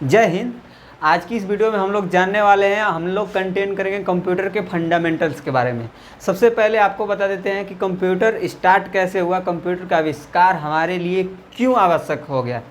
जय हिंद। आज की इस वीडियो में हम लोग जानने वाले हैं, हम लोग कंटेन करेंगे कंप्यूटर के फंडामेंटल्स के बारे में। सबसे पहले आपको बता देते हैं कि कंप्यूटर स्टार्ट कैसे हुआ, कंप्यूटर का आविष्कार हमारे लिए क्यों आवश्यक हो गया।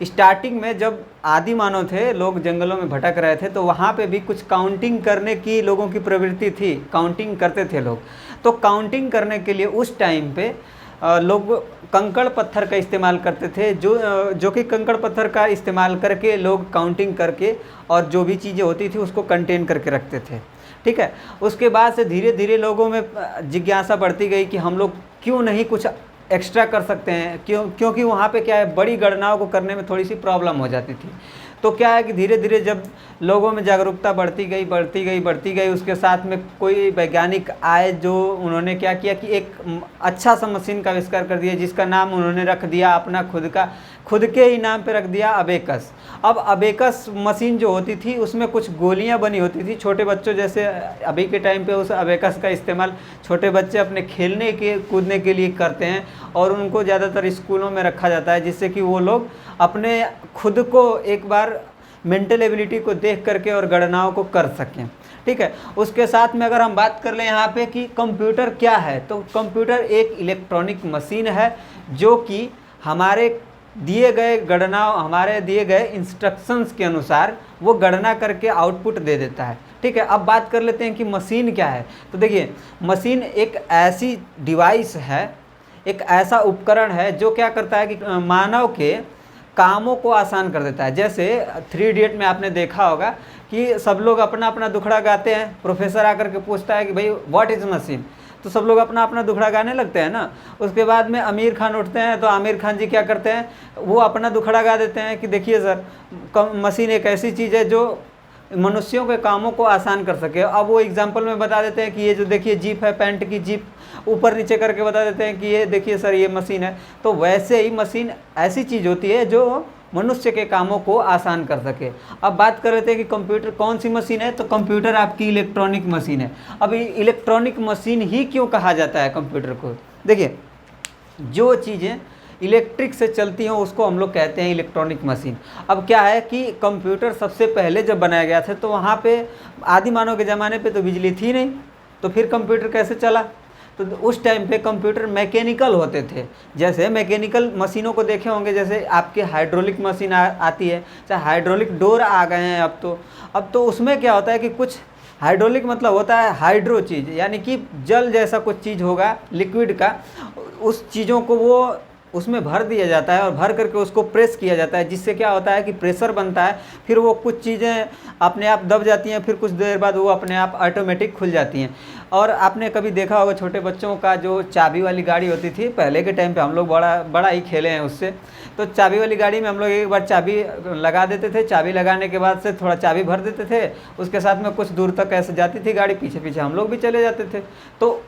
स्टार्टिंग में जब आदि मानव थे, लोग जंगलों में भटक रहे थे, तो वहाँ पे भी कुछ काउंटिंग करने की लोगों की प्रवृत्ति थी, काउंटिंग करते थे लोग। तो काउंटिंग करने के लिए उस टाइम पे लोग कंकड़ पत्थर का इस्तेमाल करते थे, जो कि कंकड़ पत्थर का इस्तेमाल करके लोग काउंटिंग करके और जो भी चीज़ें होती थी उसको कंटेन करके रखते थे। ठीक है। उसके बाद से धीरे धीरे लोगों में जिज्ञासा बढ़ती गई कि हम लोग क्यों नहीं कुछ एक्स्ट्रा कर सकते हैं, क्योंकि वहाँ पे क्या है, बड़ी गणनाओं को करने में थोड़ी सी प्रॉब्लम हो जाती थी। तो क्या है कि धीरे धीरे जब लोगों में जागरूकता बढ़ती गई, उसके साथ में कोई वैज्ञानिक आए, जो उन्होंने क्या किया कि एक अच्छा सा मशीन का आविष्कार कर दिया, जिसका नाम उन्होंने रख दिया अपना खुद के ही नाम पे रख दिया, अबेकस। अब अबेकस मशीन जो होती थी उसमें कुछ गोलियां बनी होती थी। छोटे बच्चों जैसे अभी के टाइम पे उस अबेकस का इस्तेमाल छोटे बच्चे अपने खेलने के कूदने के लिए करते हैं, और उनको ज़्यादातर स्कूलों में रखा जाता है, जिससे कि वो लोग अपने खुद को एक बार मेंटल एबिलिटी को देख करके और गणनाओं को कर सकें। ठीक है। उसके साथ में अगर हम बात कर लें यहाँ पे कि कंप्यूटर क्या है, तो कंप्यूटर एक इलेक्ट्रॉनिक मशीन है जो कि हमारे दिए गए इंस्ट्रक्शंस के अनुसार वो गणना करके आउटपुट दे देता है। ठीक है। अब बात कर लेते हैं कि मशीन क्या है। तो देखिए, मशीन एक ऐसी डिवाइस है, एक ऐसा उपकरण है जो क्या करता है कि मानव के कामों को आसान कर देता है। जैसे 3 इडियट में आपने देखा होगा कि सब लोग अपना अपना दुखड़ा गाते हैं, प्रोफेसर आकर के पूछता है कि भाई व्हाट इज़ मशीन, तो सब लोग अपना अपना दुखड़ा गाने लगते हैं ना। उसके बाद में आमिर खान उठते हैं, तो आमिर खान जी क्या करते हैं, वो अपना दुखड़ा गा देते हैं कि देखिए सर, मशीन एक ऐसी चीज़ है जो मनुष्यों के कामों को आसान कर सके। अब वो एग्जाम्पल में बता देते हैं कि ये जो देखिए जीप है, पैंट की जीप, ऊपर नीचे करके बता देते हैं कि ये देखिए सर ये मशीन है। तो वैसे ही मशीन ऐसी चीज़ होती है जो मनुष्य के कामों को आसान कर सके। अब बात कर लेते हैं कि कंप्यूटर कौन सी मशीन है, तो कंप्यूटर आपकी इलेक्ट्रॉनिक मशीन है। अब इलेक्ट्रॉनिक मशीन ही क्यों कहा जाता है कंप्यूटर को? देखिए, जो चीज़ें इलेक्ट्रिक से चलती हैं उसको हम लोग कहते हैं इलेक्ट्रॉनिक मशीन। अब क्या है कि कंप्यूटर सबसे पहले जब बनाया गया था, तो वहाँ पे आदि मानव के ज़माने पे तो बिजली थी नहीं, तो फिर कंप्यूटर कैसे चला? तो उस टाइम पे कंप्यूटर मैकेनिकल होते थे। जैसे मैकेनिकल मशीनों को देखे होंगे, जैसे आपके हाइड्रोलिक मशीन आती है, चाहे हाइड्रोलिक डोर आ गए हैं अब तो उसमें क्या होता है कि कुछ हाइड्रोलिक मतलब होता है हाइड्रो चीज़, यानी कि जल जैसा कुछ चीज़ होगा लिक्विड का, उस चीज़ों को वो उसमें भर दिया जाता है और भर करके उसको प्रेस किया जाता है, जिससे क्या होता है कि प्रेशर बनता है, फिर वो कुछ चीज़ें अपने आप दब जाती हैं, फिर कुछ देर बाद वो अपने आप ऑटोमेटिक खुल जाती हैं। और आपने कभी देखा होगा छोटे बच्चों का जो चाबी वाली गाड़ी होती थी, पहले के टाइम पे हम लोग बड़ा ही खेले हैं उससे। तो चाबी वाली गाड़ी में हम लोग एक बार चाबी लगा देते थे, चाबी लगाने के बाद से थोड़ा चाबी भर देते थे, उसके साथ में कुछ दूर तक ऐसे जाती थी गाड़ी, पीछे पीछे हम लोग भी चले जाते थे। तो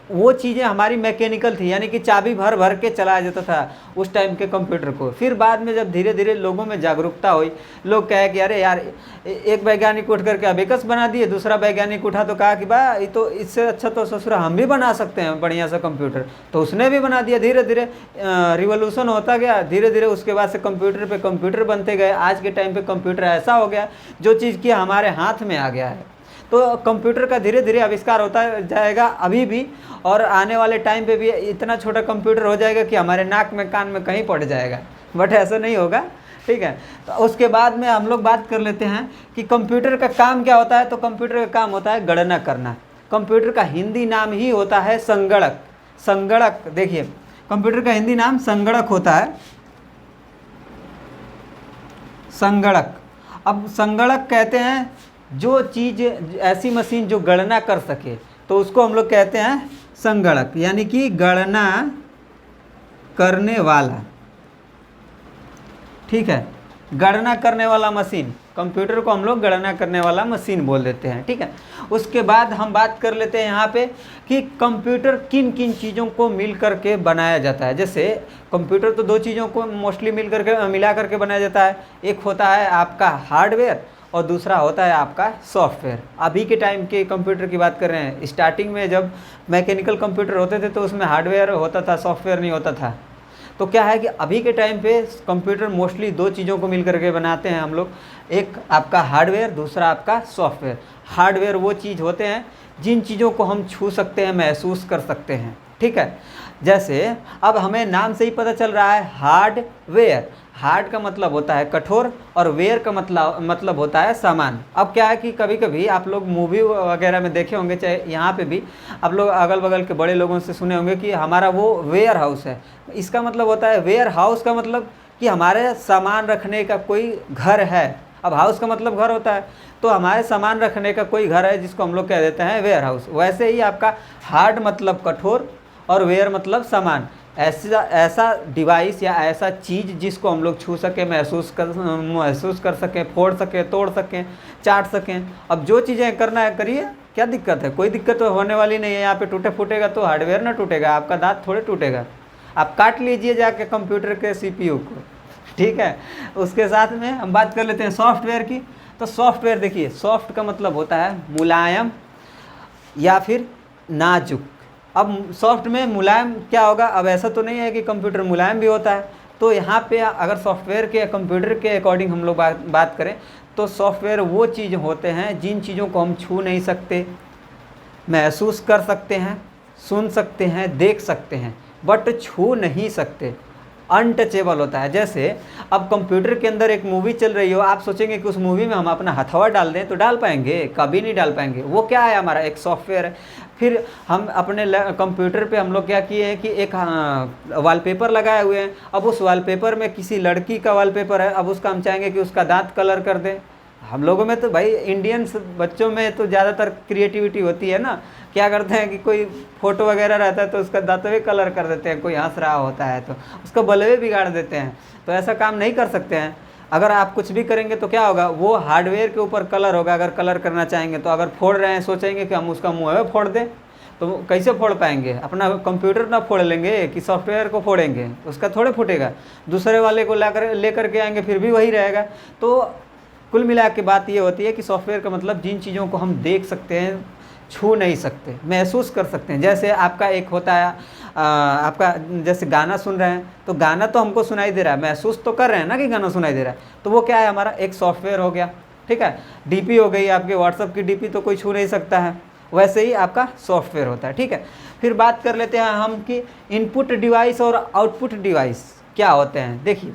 वो चीज़ें हमारी मैकेनिकल थी, यानी कि चाबी भर भर के चलाया जाता था उस टाइम के कंप्यूटर को। फिर बाद में जब धीरे धीरे लोगों में जागरूकता हुई, लोग कहे कि अरे यार, एक वैज्ञानिक उठ करके अबेकस बना दिए, दूसरा वैज्ञानिक उठा तो कहा कि बा ये तो इससे अच्छा तो ससुरा हम भी बना सकते हैं बढ़िया सा कंप्यूटर, तो उसने भी बना दिया। धीरे धीरे रिवोल्यूशन होता गया, धीरे धीरे उसके बाद से कंप्यूटर पे कंप्यूटर बनते गए। आज के टाइम पे कंप्यूटर ऐसा हो गया जो चीज़ की हमारे हाथ में आ गया है। तो कंप्यूटर का धीरे धीरे आविष्कार होता जाएगा अभी भी, और आने वाले टाइम पे भी इतना छोटा कंप्यूटर हो जाएगा कि हमारे नाक में कान में कहीं पड़ जाएगा, बट ऐसा नहीं होगा। ठीक है। तो उसके बाद में हम लोग बात कर लेते हैं कि कंप्यूटर का काम क्या होता है। तो कंप्यूटर का काम होता है गणना करना। कंप्यूटर का हिंदी नाम ही होता है संगणक। संगणक, देखिए कंप्यूटर का हिंदी नाम संगणक होता है, संगणक। अब संगणक कहते हैं जो चीज़, ऐसी मशीन जो गणना कर सके, तो उसको हम लोग कहते हैं संगणक, यानी कि गणना करने वाला। ठीक है। गणना करने वाला मशीन, कंप्यूटर को हम लोग गणना करने वाला मशीन बोल देते हैं। ठीक है। उसके बाद हम बात कर लेते हैं यहाँ पे कि कंप्यूटर किन किन चीज़ों को मिल करके बनाया जाता है। जैसे कंप्यूटर तो 2 चीज़ों को मोस्टली मिला करके बनाया जाता है। एक होता है आपका हार्डवेयर और दूसरा होता है आपका सॉफ्टवेयर। अभी के टाइम के कंप्यूटर की बात कर रहे हैं। स्टार्टिंग में जब मैकेनिकल कंप्यूटर होते थे तो उसमें हार्डवेयर होता था, सॉफ्टवेयर नहीं होता था। तो क्या है कि अभी के टाइम पे कंप्यूटर मोस्टली दो चीज़ों को मिल करके बनाते हैं हम लोग, एक आपका हार्डवेयर, दूसरा आपका सॉफ्टवेयर। हार्डवेयर वो चीज़ होते हैं जिन चीज़ों को हम छू सकते हैं, महसूस कर सकते हैं, ठीक है। जैसे अब हमें नाम से ही पता चल रहा है हार्डवेयर। हार्ड का मतलब होता है कठोर और वेयर का मतलब होता है सामान। अब क्या है कि कभी कभी आप लोग मूवी वगैरह में देखे होंगे, चाहे यहाँ पे भी आप लोग अगल बगल के बड़े लोगों से सुने होंगे कि हमारा वो वेयर हाउस है। इसका मतलब होता है, वेयर हाउस का मतलब कि हमारे सामान रखने का कोई घर है। अब हाउस का मतलब घर होता है, तो हमारे सामान रखने का कोई घर है जिसको हम लोग कह देते हैं वेयर हाउस। वैसे ही आपका हार्ड मतलब कठोर और वेयर मतलब सामान। ऐसा डिवाइस या ऐसा चीज़ जिसको हम लोग छू सकें, महसूस कर सकें, फोड़ सकें, तोड़ सकें, चाट सकें। अब जो चीज़ें करना है करिए, क्या दिक्कत है? कोई दिक्कत तो होने वाली नहीं है। यहाँ पे टूटे फूटेगा तो हार्डवेयर ना टूटेगा, आपका दांत थोड़े टूटेगा। आप काट लीजिए जाके कंप्यूटर के CPU को, ठीक है। उसके साथ में हम बात कर लेते हैं सॉफ्टवेयर की। तो सॉफ्टवेयर देखिए, सॉफ्ट का मतलब होता है मुलायम या फिर नाजुक। अब सॉफ्ट में मुलायम क्या होगा? अब ऐसा तो नहीं है कि कंप्यूटर मुलायम भी होता है। तो यहाँ पे अगर सॉफ्टवेयर के कंप्यूटर के अकॉर्डिंग हम लोग बात करें तो सॉफ्टवेयर वो चीज़ होते हैं जिन चीज़ों को हम छू नहीं सकते, महसूस कर सकते हैं, सुन सकते हैं, देख सकते हैं, बट छू नहीं सकते। अनटचेबल होता है। जैसे अब कंप्यूटर के अंदर एक मूवी चल रही हो, आप सोचेंगे कि उस मूवी में हम अपना हथवा डाल दें तो डाल पाएंगे? कभी नहीं डाल पाएंगे। वो क्या है? हमारा एक सॉफ्टवेयर है। फिर हम अपने कंप्यूटर पे हम लोग क्या किए हैं कि एक वॉलपेपर लगाए हुए हैं। अब उस वॉलपेपर में किसी लड़की का वॉलपेपर है, अब उसका हम चाहेंगे कि उसका दांत कलर कर दें। हम लोगों में तो भाई इंडियंस बच्चों में तो ज़्यादातर क्रिएटिविटी होती है ना। क्या करते हैं कि कोई फ़ोटो वगैरह रहता है तो उसका दांतवे कलर कर देते हैं, कोई हंस रहा होता है तो उसका बलवे बिगाड़ देते हैं। तो ऐसा काम नहीं कर सकते हैं। अगर आप कुछ भी करेंगे तो क्या होगा? वो हार्डवेयर के ऊपर कलर होगा। अगर कलर करना चाहेंगे तो अगर फोड़ रहे हैं, सोचेंगे कि हम उसका मुँह फोड़ दें, तो कैसे फोड़ पाएंगे? अपना कंप्यूटर ना फोड़ लेंगे कि सॉफ्टवेयर को फोड़ेंगे? उसका थोड़े फूटेगा। दूसरे वाले को लेकर के आएंगे फिर भी वही रहेगा। तो कुल मिला के बात ये होती है कि सॉफ्टवेयर का मतलब जिन चीज़ों को हम देख सकते हैं, छू नहीं सकते, महसूस कर सकते हैं। जैसे आपका एक होता है आपका जैसे गाना सुन रहे हैं तो गाना तो हमको सुनाई दे रहा है, महसूस तो कर रहे हैं ना कि गाना सुनाई दे रहा है। तो वो क्या है? हमारा एक सॉफ्टवेयर हो गया, ठीक है। डीपी हो गई आपके व्हाट्सअप की डीपी, तो कोई छू नहीं सकता है। वैसे ही आपका सॉफ्टवेयर होता है, ठीक है। फिर बात कर लेते हैं हम कि इनपुट डिवाइस और आउटपुट डिवाइस क्या होते हैं। देखिए,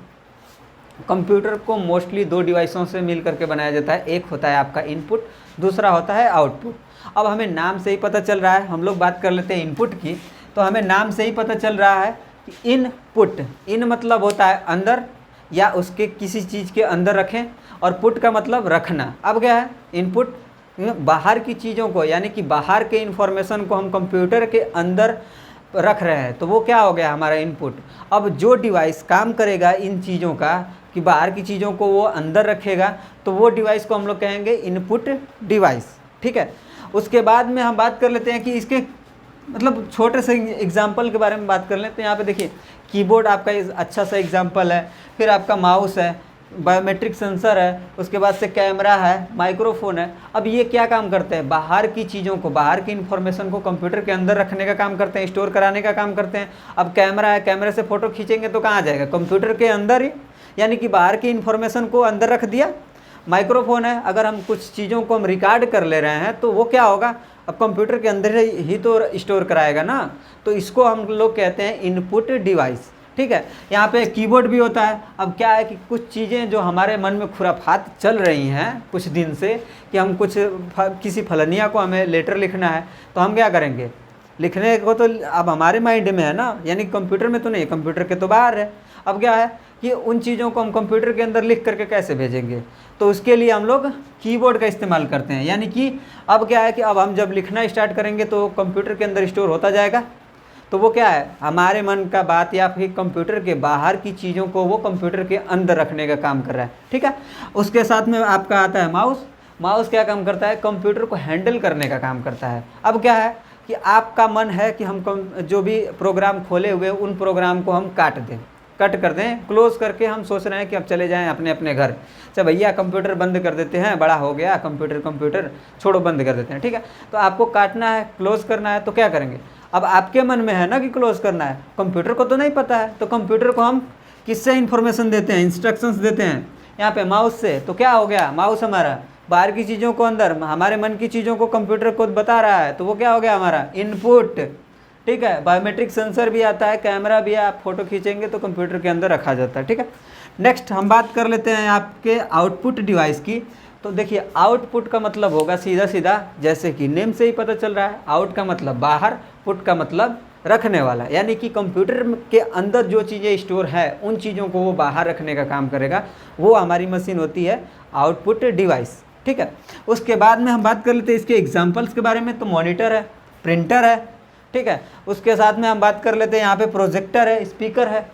कंप्यूटर को मोस्टली दो डिवाइसों से मिल करके बनाया जाता है। एक होता है आपका इनपुट, दूसरा होता है आउटपुट। अब हमें नाम से ही पता चल रहा है, हम लोग बात कर लेते हैं इनपुट की। तो हमें नाम से ही पता चल रहा है कि इनपुट, इन मतलब होता है अंदर या उसके किसी चीज़ के अंदर रखें, और पुट का मतलब रखना। अब क्या है? इनपुट बाहर की चीज़ों को, यानी कि बाहर के इंफॉर्मेशन को हम कंप्यूटर के अंदर रख रहे हैं, तो वो क्या हो गया? हमारा इनपुट। अब जो डिवाइस काम करेगा इन चीज़ों का, कि बाहर की चीज़ों को वो अंदर रखेगा, तो वो डिवाइस को हम लोग कहेंगे इनपुट डिवाइस, ठीक है। उसके बाद में हम बात कर लेते हैं कि इसके मतलब छोटे से एग्जाम्पल के बारे में बात कर लेते हैं। यहाँ पे देखिए, कीबोर्ड आपका अच्छा सा एग्जाम्पल है। फिर आपका माउस है, बायोमेट्रिक सेंसर है, उसके बाद से कैमरा है, माइक्रोफोन है। अब ये क्या काम करते हैं? बाहर की चीज़ों को, बाहर की इन्फॉर्मेशन को कंप्यूटर के अंदर रखने का काम करते हैं, स्टोर कराने का काम करते हैं। अब कैमरा है, कैमरे से फ़ोटो खींचेंगे तो कहाँ जाएगा? कंप्यूटर के अंदर ही, यानी कि बाहर की इन्फॉर्मेशन को अंदर रख दिया। माइक्रोफोन है, अगर हम कुछ चीज़ों को हम रिकॉर्ड कर ले रहे हैं तो वो क्या होगा? अब कंप्यूटर के अंदर ही तो स्टोर कराएगा ना। तो इसको हम लोग कहते हैं इनपुट डिवाइस, ठीक है। यहाँ पे कीबोर्ड भी होता है। अब क्या है कि कुछ चीज़ें जो हमारे मन में खुराफात चल रही हैं कुछ दिन से, कि हम किसी फलनिया को हमें लेटर लिखना है, तो हम क्या करेंगे? लिखने को तो अब हमारे माइंड में है ना, यानी कंप्यूटर में तो नहीं, कंप्यूटर के तो बाहर है। अब क्या है कि उन चीज़ों को हम कंप्यूटर के अंदर लिख करके कैसे भेजेंगे? तो उसके लिए हम लोग कीबोर्ड का इस्तेमाल करते हैं। यानी कि अब क्या है कि अब हम जब लिखना स्टार्ट करेंगे तो कंप्यूटर के अंदर स्टोर होता जाएगा। तो वो क्या है? हमारे मन का बात या फिर कंप्यूटर के बाहर की चीज़ों को वो कंप्यूटर के अंदर रखने का काम कर रहा है, ठीक है। उसके साथ में आपका आता है माउस। माउस क्या काम करता है? कंप्यूटर को हैंडल करने का काम करता है। अब क्या है कि आपका मन है कि हम जो भी प्रोग्राम खोले हुए उन प्रोग्राम को हम कट कर दें, क्लोज़ करके हम सोच रहे हैं कि अब चले जाएं अपने अपने घर। चल भैया कंप्यूटर बंद कर देते हैं, बड़ा हो गया कंप्यूटर छोड़ो, बंद कर देते हैं, ठीक है। तो आपको काटना है, क्लोज़ करना है, तो क्या करेंगे? अब आपके मन में है ना कि क्लोज करना है, कंप्यूटर को तो नहीं पता है। तो कंप्यूटर को हम किससे इन्फॉर्मेशन देते हैं, इंस्ट्रक्शंस देते हैं यहाँ पे माउस से। तो क्या हो गया, माउस हमारा बाहर की चीज़ों को अंदर, हमारे मन की चीज़ों को कंप्यूटर को बता रहा है, तो वो क्या हो गया हमारा इनपुट। ठीक है, बायोमेट्रिक सेंसर भी आता है, कैमरा भी है, आप फोटो खींचेंगे तो कंप्यूटर के अंदर रखा जाता है। ठीक है, नेक्स्ट हम बात कर लेते हैं आपके आउटपुट डिवाइस की। तो देखिए आउटपुट का मतलब होगा सीधा सीधा, जैसे कि नेम से ही पता चल रहा है, आउट का मतलब बाहर, पुट का मतलब रखने वाला, यानी कि कंप्यूटर के अंदर जो चीज़ें स्टोर है उन चीज़ों को वो बाहर रखने का काम करेगा, वो हमारी मशीन होती है आउटपुट डिवाइस। ठीक है, उसके बाद में हम बात कर लेते हैं इसके एग्जांपल्स के बारे में। तो मॉनिटर है, प्रिंटर है, ठीक है, उसके साथ में हम बात कर लेते हैं यहाँ पे प्रोजेक्टर है, स्पीकर है।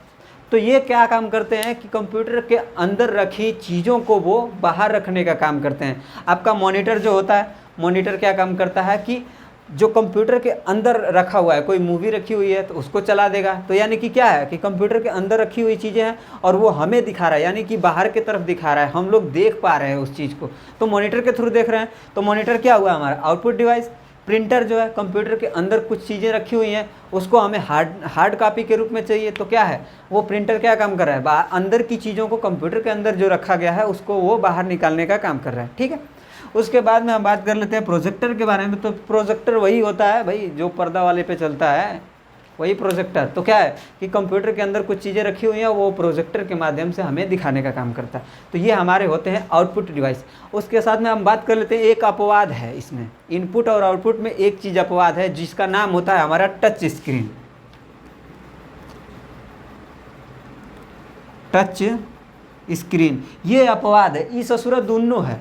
तो ये क्या काम करते हैं कि कंप्यूटर के अंदर रखी चीज़ों को वो बाहर रखने का काम करते हैं। आपका मॉनिटर जो होता है, मॉनिटर क्या काम करता है कि जो कंप्यूटर के अंदर रखा हुआ है, कोई मूवी रखी हुई है तो उसको चला देगा। तो यानी कि क्या है कि कंप्यूटर के अंदर रखी हुई चीज़ें हैं और वो हमें दिखा रहा है, यानी कि बाहर की तरफ दिखा रहा है, हम लोग देख पा रहे हैं उस चीज़ को, तो मॉनिटर के थ्रू देख रहे हैं। तो मॉनिटर क्या हुआ हमारा आउटपुट डिवाइस। प्रिंटर जो है कंप्यूटर के अंदर कुछ चीज़ें रखी हुई हैं, उसको हमें हार्ड कॉपी के रूप में चाहिए, तो क्या है वो प्रिंटर क्या काम कर रहा है, अंदर की चीज़ों को कंप्यूटर के अंदर जो रखा गया है उसको वो बाहर निकालने का काम कर रहा है। ठीक है, उसके बाद में हम बात कर लेते हैं प्रोजेक्टर के बारे में। तो प्रोजेक्टर वही होता है भाई जो पर्दा वाले पे चलता है, वही प्रोजेक्टर। तो क्या है कि कंप्यूटर के अंदर कुछ चीज़ें रखी हुई हैं, वो प्रोजेक्टर के माध्यम से हमें दिखाने का काम करता है। तो ये हमारे होते हैं आउटपुट डिवाइस। उसके साथ में हम बात कर लेते हैं, एक अपवाद है इसमें, इनपुट और आउटपुट में एक चीज़ अपवाद है जिसका नाम होता है हमारा टच स्क्रीन। टच स्क्रीन ये अपवाद है, ई ससुरा दोनों है।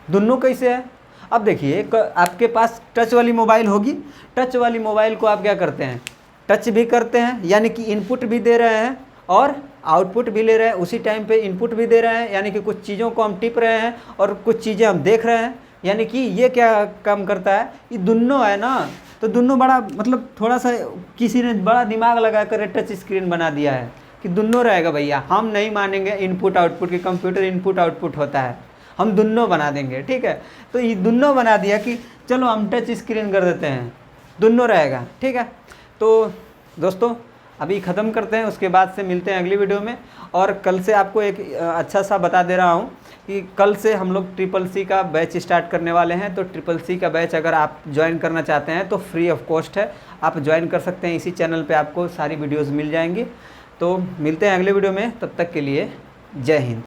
दोनों कैसे है, अब देखिए आपके पास टच वाली मोबाइल होगी, टच वाली मोबाइल को आप क्या करते हैं, टच भी करते हैं, यानी कि इनपुट भी दे रहे हैं और आउटपुट भी ले रहे हैं, उसी टाइम पे इनपुट भी दे रहे हैं, यानी कि कुछ चीज़ों को हम टिप रहे हैं और कुछ चीज़ें हम देख रहे हैं। यानी कि ये क्या काम करता है, ये दोनों है ना। तो दोनों बड़ा मतलब थोड़ा सा किसी ने बड़ा दिमाग लगा कर टच स्क्रीन बना दिया है कि दोनों रहेगा भैया, हम नहीं मानेंगे इनपुट आउटपुट की, कंप्यूटर इनपुट आउटपुट होता है, हम दोनों बना देंगे। ठीक है, तो ये दोनों बना दिया कि चलो हम टच स्क्रीन कर देते हैं, दोनों रहेगा। ठीक है, तो दोस्तों अभी ख़त्म करते हैं, उसके बाद से मिलते हैं अगली वीडियो में। और कल से आपको एक अच्छा सा बता दे रहा हूँ कि कल से हम लोग CCC का बैच स्टार्ट करने वाले हैं। तो CCC का बैच अगर आप ज्वाइन करना चाहते हैं तो फ्री ऑफ कॉस्ट है, आप ज्वाइन कर सकते हैं। इसी चैनल पर आपको सारी वीडियोज़ मिल जाएंगी। तो मिलते हैं अगले वीडियो में, तब तक के लिए जय हिंद।